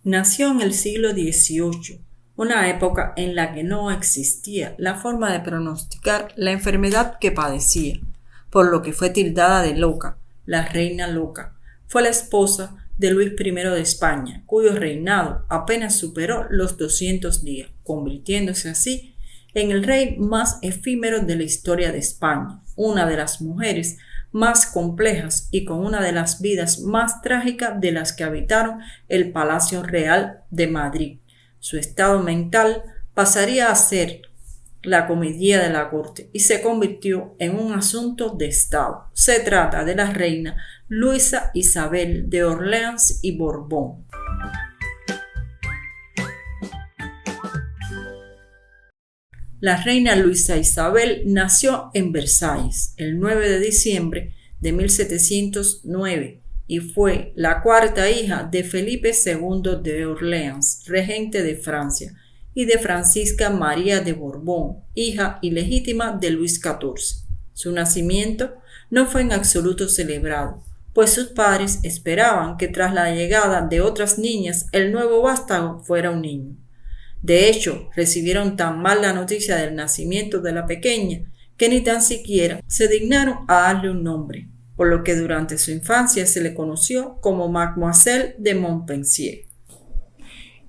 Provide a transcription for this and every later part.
Nació en el siglo XVIII, una época en la que no existía la forma de pronosticar la enfermedad que padecía, por lo que fue tildada de loca, la reina loca. Fue la esposa de Luis I de España, cuyo reinado apenas superó los 200 días, convirtiéndose así en el rey más efímero de la historia de España, una de las mujeres más complejas y con una de las vidas más trágicas de las que habitaron el Palacio Real de Madrid. Su estado mental pasaría a ser la comedia de la corte y se convirtió en un asunto de Estado. Se trata de la reina Luisa Isabel de Orleans y Borbón. La reina Luisa Isabel nació en Versalles el 9 de diciembre de 1709 y fue la cuarta hija de Felipe II de Orleans, regente de Francia, y de Francisca María de Borbón, hija ilegítima de Luis XIV. Su nacimiento no fue en absoluto celebrado, pues sus padres esperaban que tras la llegada de otras niñas el nuevo vástago fuera un niño. De hecho, recibieron tan mal la noticia del nacimiento de la pequeña que ni tan siquiera se dignaron a darle un nombre, por lo que durante su infancia se le conoció como Mademoiselle de Montpensier.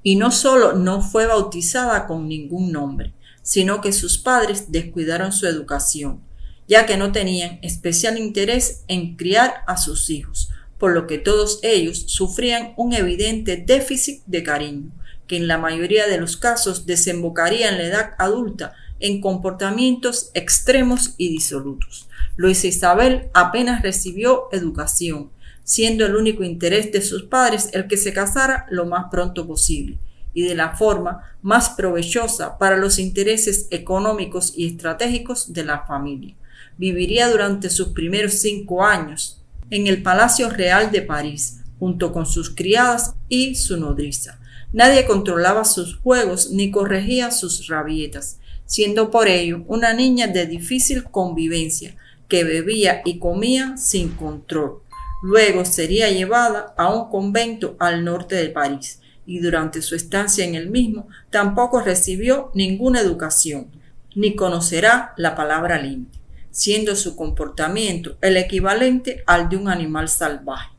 Y no solo no fue bautizada con ningún nombre, sino que sus padres descuidaron su educación, ya que no tenían especial interés en criar a sus hijos, por lo que todos ellos sufrían un evidente déficit de cariño, que en la mayoría de los casos desembocaría en la edad adulta en comportamientos extremos y disolutos. Luisa Isabel apenas recibió educación, siendo el único interés de sus padres el que se casara lo más pronto posible y de la forma más provechosa para los intereses económicos y estratégicos de la familia. Viviría durante sus primeros 5 años en el Palacio Real de París, junto con sus criadas y su nodriza. Nadie controlaba sus juegos ni corregía sus rabietas, siendo por ello una niña de difícil convivencia, que bebía y comía sin control. Luego sería llevada a un convento al norte de París, y durante su estancia en el mismo tampoco recibió ninguna educación, ni conocerá la palabra limpia, siendo su comportamiento el equivalente al de un animal salvaje.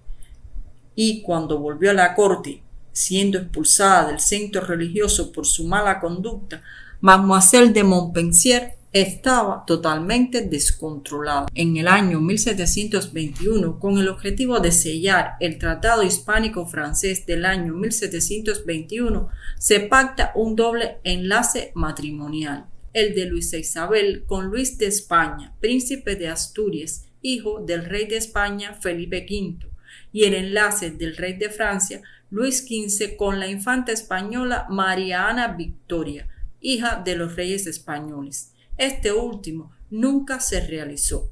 Y cuando volvió a la corte, siendo expulsada del centro religioso por su mala conducta, Mademoiselle de Montpensier estaba totalmente descontrolada. En el año 1721, con el objetivo de sellar el Tratado Hispánico-Francés del año 1721, se pacta un doble enlace matrimonial, el de Luisa Isabel con Luis de España, príncipe de Asturias, hijo del rey de España Felipe V, y el enlace del rey de Francia Luis XV con la infanta española María Ana Victoria, hija de los reyes españoles. Este último nunca se realizó.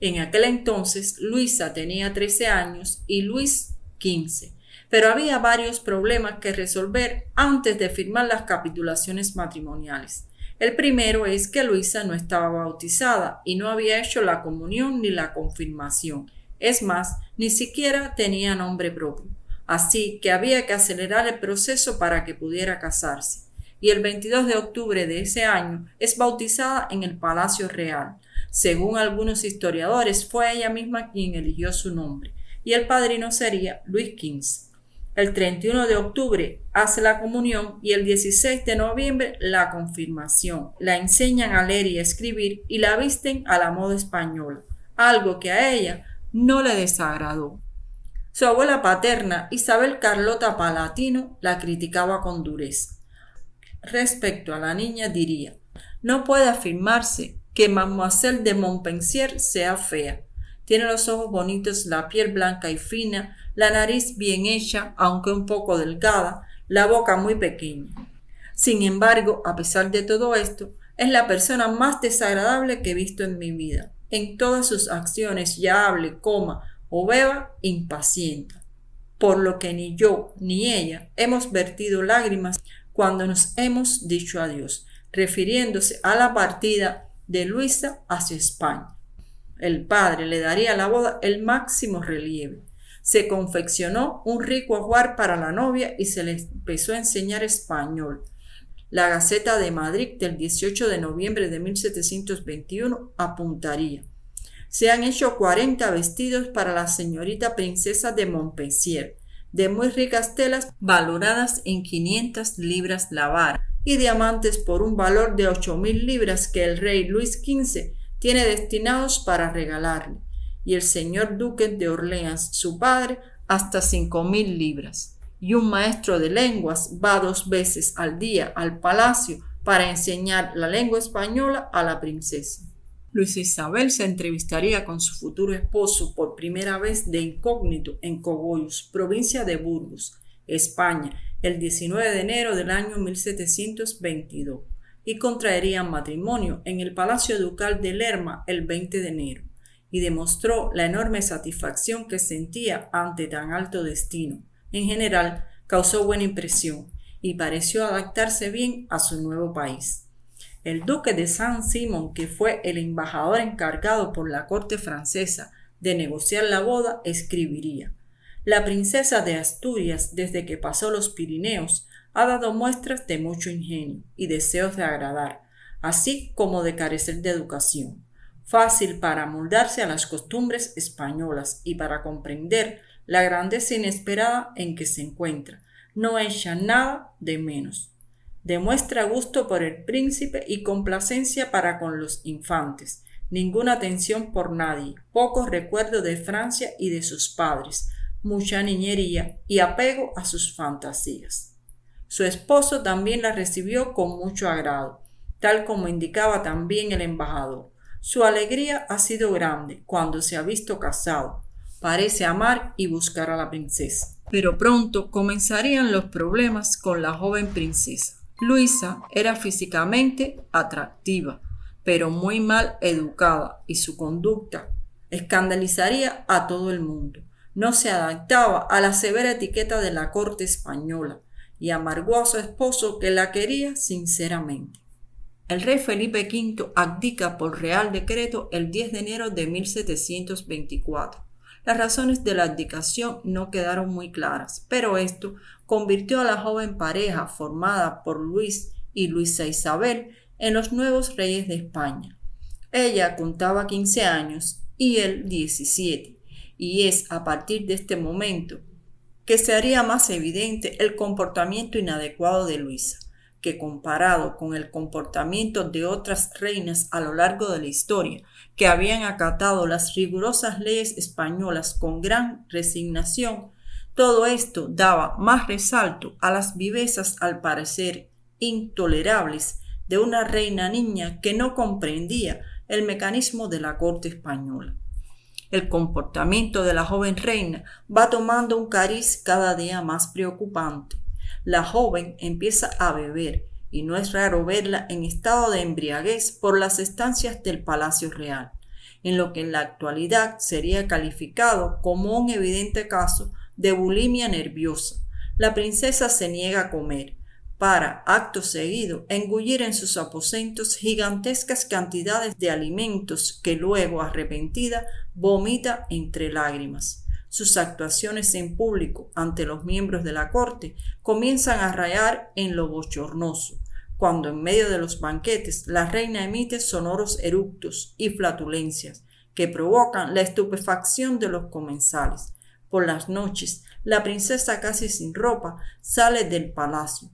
En aquel entonces Luisa tenía 13 años y Luis 15, pero había varios problemas que resolver antes de firmar las capitulaciones matrimoniales. El primero es que Luisa no estaba bautizada y no había hecho la comunión ni la confirmación. Es más, ni siquiera tenía nombre propio. Así que había que acelerar el proceso para que pudiera casarse. Y el 22 de octubre de ese año es bautizada en el Palacio Real. Según algunos historiadores, fue ella misma quien eligió su nombre, y el padrino sería Luis XV. El 31 de octubre hace la comunión y el 16 de noviembre la confirmación. La enseñan a leer y a escribir y la visten a la moda española, algo que a ella no le desagradó. Su abuela paterna, Isabel Carlota Palatino, la criticaba con dureza. Respecto a la niña diría: no puede afirmarse que Mademoiselle de Montpensier sea fea. Tiene los ojos bonitos, la piel blanca y fina, la nariz bien hecha, aunque un poco delgada, la boca muy pequeña. Sin embargo, a pesar de todo esto, es la persona más desagradable que he visto en mi vida. En todas sus acciones, ya hable, coma o beba, impacienta, por lo que ni yo ni ella hemos vertido lágrimas cuando nos hemos dicho adiós, refiriéndose a la partida de Luisa hacia España. El padre le daría a la boda el máximo relieve. Se confeccionó un rico ajuar para la novia y se le empezó a enseñar español. La Gaceta de Madrid del 18 de noviembre de 1721 apuntaría: se han hecho 40 vestidos para la señorita princesa de Montpensier, de muy ricas telas valoradas en 500 libras la vara y diamantes por un valor de 8.000 libras que el rey Luis XV tiene destinados para regalarle, y el señor duque de Orleans, su padre, hasta 5.000 libras. Y un maestro de lenguas va 2 veces al día al palacio para enseñar la lengua española a la princesa. Luisa Isabel se entrevistaría con su futuro esposo por primera vez de incógnito en Cogollos, provincia de Burgos, España, el 19 de enero del año 1722, y contraerían matrimonio en el Palacio Ducal de Lerma el 20 de enero, y demostró la enorme satisfacción que sentía ante tan alto destino. En general, causó buena impresión y pareció adaptarse bien a su nuevo país. El duque de Saint-Simon, que fue el embajador encargado por la corte francesa de negociar la boda, escribiría: la princesa de Asturias, desde que pasó los Pirineos, ha dado muestras de mucho ingenio y deseos de agradar, así como de carecer de educación, fácil para amoldarse a las costumbres españolas y para comprender la grandeza inesperada en que se encuentra. No echa nada de menos. Demuestra gusto por el príncipe y complacencia para con los infantes, ninguna atención por nadie, poco recuerdo de Francia y de sus padres, mucha niñería y apego a sus fantasías. Su esposo también la recibió con mucho agrado, tal como indicaba también el embajador. Su alegría ha sido grande cuando se ha visto casado. Parece amar y buscar a la princesa. Pero pronto comenzarían los problemas con la joven princesa. Luisa era físicamente atractiva, pero muy mal educada, y su conducta escandalizaría a todo el mundo. No se adaptaba a la severa etiqueta de la corte española y amargó a su esposo, que la quería sinceramente. El rey Felipe V abdica por real decreto el 10 de enero de 1724. Las razones de la abdicación no quedaron muy claras, pero esto convirtió a la joven pareja formada por Luis y Luisa Isabel en los nuevos reyes de España. Ella contaba 15 años y él 17, y es a partir de este momento que se haría más evidente el comportamiento inadecuado de Luisa, que comparado con el comportamiento de otras reinas a lo largo de la historia, que habían acatado las rigurosas leyes españolas con gran resignación, todo esto daba más resalto a las vivezas, al parecer intolerables, de una reina niña que no comprendía el mecanismo de la corte española. El comportamiento de la joven reina va tomando un cariz cada día más preocupante. La joven empieza a beber y no es raro verla en estado de embriaguez por las estancias del Palacio Real, en lo que en la actualidad sería calificado como un evidente caso de bulimia nerviosa. La princesa se niega a comer, para, acto seguido, engullir en sus aposentos gigantescas cantidades de alimentos que luego, arrepentida, vomita entre lágrimas. Sus actuaciones en público ante los miembros de la corte comienzan a rayar en lo bochornoso, cuando en medio de los banquetes la reina emite sonoros eructos y flatulencias que provocan la estupefacción de los comensales. Por las noches, la princesa, casi sin ropa, sale del palacio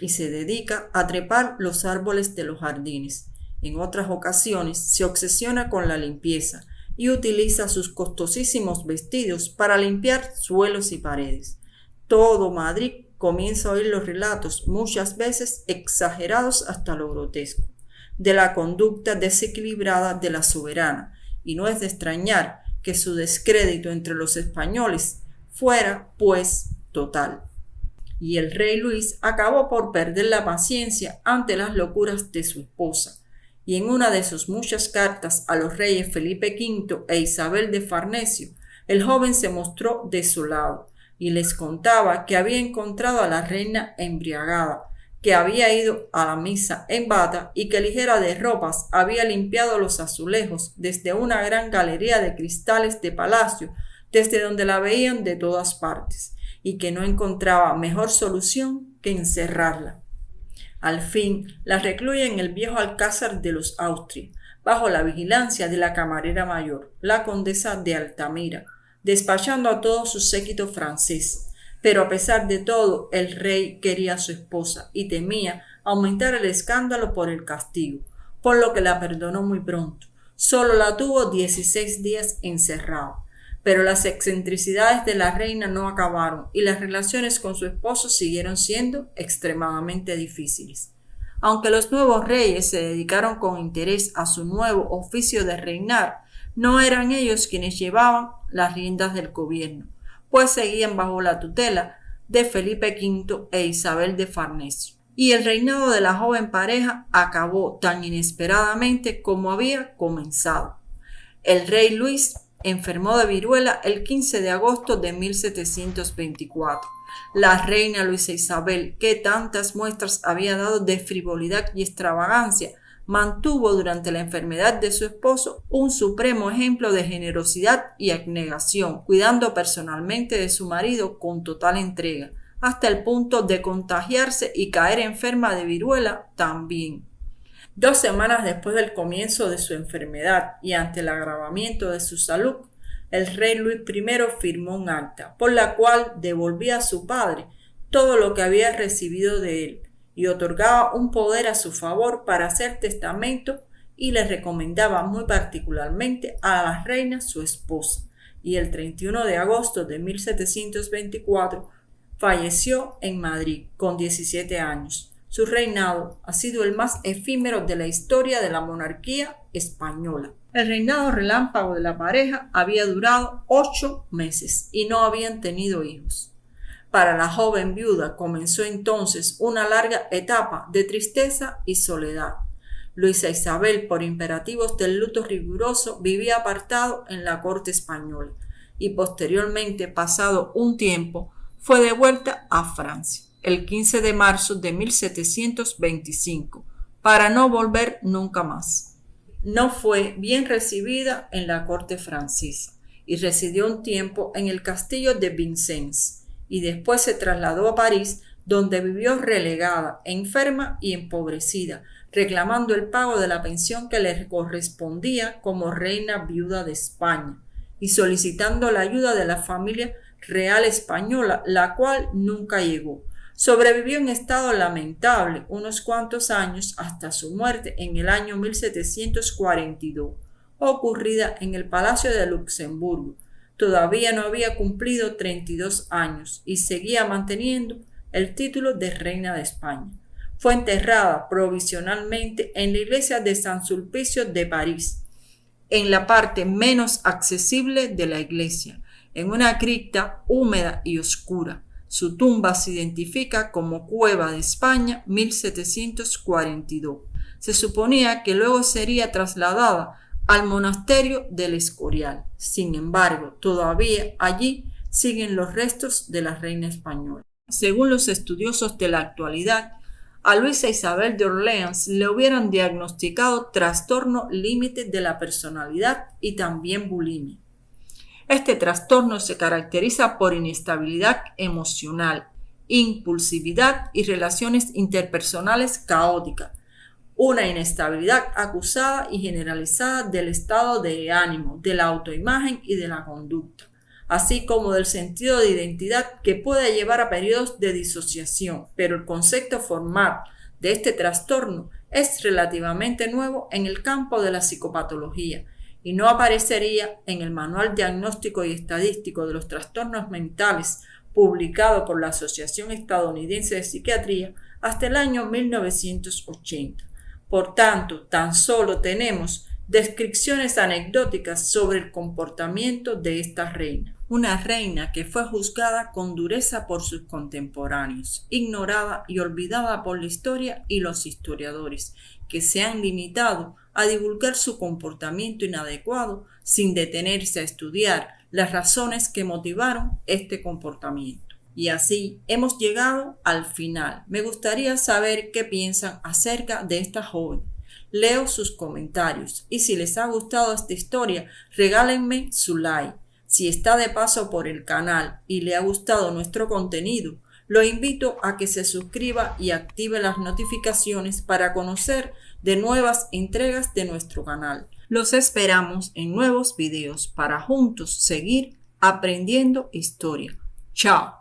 y se dedica a trepar los árboles de los jardines. En otras ocasiones se obsesiona con la limpieza y utiliza sus costosísimos vestidos para limpiar suelos y paredes. Todo Madrid comienza a oír los relatos, muchas veces exagerados hasta lo grotesco, de la conducta desequilibrada de la soberana, y no es de extrañar que su descrédito entre los españoles fuera, pues, total. Y el rey Luis acabó por perder la paciencia ante las locuras de su esposa, y en una de sus muchas cartas a los reyes Felipe V e Isabel de Farnesio, el joven se mostró desolado y les contaba que había encontrado a la reina embriagada, que había ido a la misa en bata y que, ligera de ropas, había limpiado los azulejos desde una gran galería de cristales de palacio, desde donde la veían de todas partes, y que no encontraba mejor solución que encerrarla. Al fin, la recluye en el viejo alcázar de los Austria, bajo la vigilancia de la camarera mayor, la condesa de Altamira, despachando a todo su séquito francés. Pero a pesar de todo, el rey quería a su esposa y temía aumentar el escándalo por el castigo, por lo que la perdonó muy pronto. Solo la tuvo 16 días encerrada. Pero las excentricidades de la reina no acabaron y las relaciones con su esposo siguieron siendo extremadamente difíciles. Aunque los nuevos reyes se dedicaron con interés a su nuevo oficio de reinar, no eran ellos quienes llevaban las riendas del gobierno, pues seguían bajo la tutela de Felipe V e Isabel de Farnesio. Y el reinado de la joven pareja acabó tan inesperadamente como había comenzado. El rey Luis enfermó de viruela el 15 de agosto de 1724. La reina Luisa Isabel, que tantas muestras había dado de frivolidad y extravagancia, mantuvo durante la enfermedad de su esposo un supremo ejemplo de generosidad y abnegación, cuidando personalmente de su marido con total entrega, hasta el punto de contagiarse y caer enferma de viruela también. 2 semanas después del comienzo de su enfermedad y ante el agravamiento de su salud, el rey Luis I firmó un acta por la cual devolvía a su padre todo lo que había recibido de él y otorgaba un poder a su favor para hacer testamento y le recomendaba muy particularmente a la reina su esposa. Y el 31 de agosto de 1724 falleció en Madrid con 17 años. Su reinado ha sido el más efímero de la historia de la monarquía española. El reinado relámpago de la pareja había durado 8 meses y no habían tenido hijos. Para la joven viuda comenzó entonces una larga etapa de tristeza y soledad. Luisa Isabel, por imperativos del luto riguroso, vivía apartado en la corte española y posteriormente, pasado un tiempo, fue devuelta a Francia el 15 de marzo de 1725 para no volver nunca más. No fue bien recibida en la corte francesa y residió un tiempo en el castillo de Vincennes y después se trasladó a París, donde vivió relegada, enferma y empobrecida, reclamando el pago de la pensión que le correspondía como reina viuda de España y solicitando la ayuda de la familia real española, la cual nunca llegó. Sobrevivió en estado lamentable unos cuantos años hasta su muerte en el año 1742, ocurrida en el Palacio de Luxemburgo. Todavía no había cumplido 32 años y seguía manteniendo el título de reina de España. Fue enterrada provisionalmente en la iglesia de San Sulpicio de París, en la parte menos accesible de la iglesia, en una cripta húmeda y oscura. Su tumba se identifica como Cueva de España 1742. Se suponía que luego sería trasladada al monasterio del Escorial. Sin embargo, todavía allí siguen los restos de la reina española. Según los estudiosos de la actualidad, a Luisa Isabel de Orleans le hubieran diagnosticado trastorno límite de la personalidad y también bulimia. Este trastorno se caracteriza por inestabilidad emocional, impulsividad y relaciones interpersonales caóticas, una inestabilidad acusada y generalizada del estado de ánimo, de la autoimagen y de la conducta, así como del sentido de identidad que puede llevar a periodos de disociación, pero el concepto formal de este trastorno es relativamente nuevo en el campo de la psicopatología y no aparecería en el Manual Diagnóstico y Estadístico de los Trastornos Mentales publicado por la Asociación Estadounidense de Psiquiatría hasta el año 1980. Por tanto, tan solo tenemos descripciones anecdóticas sobre el comportamiento de esta reina. Una reina que fue juzgada con dureza por sus contemporáneos, ignorada y olvidada por la historia y los historiadores, que se han limitado a divulgar su comportamiento inadecuado sin detenerse a estudiar las razones que motivaron este comportamiento. Y así hemos llegado al final. Me gustaría saber qué piensan acerca de esta joven. Leo sus comentarios y si les ha gustado esta historia, regálenme su like. Si está de paso por el canal y le ha gustado nuestro contenido, lo invito a que se suscriba y active las notificaciones para conocer de nuevas entregas de nuestro canal. Los esperamos en nuevos videos para juntos seguir aprendiendo historia. ¡Chao!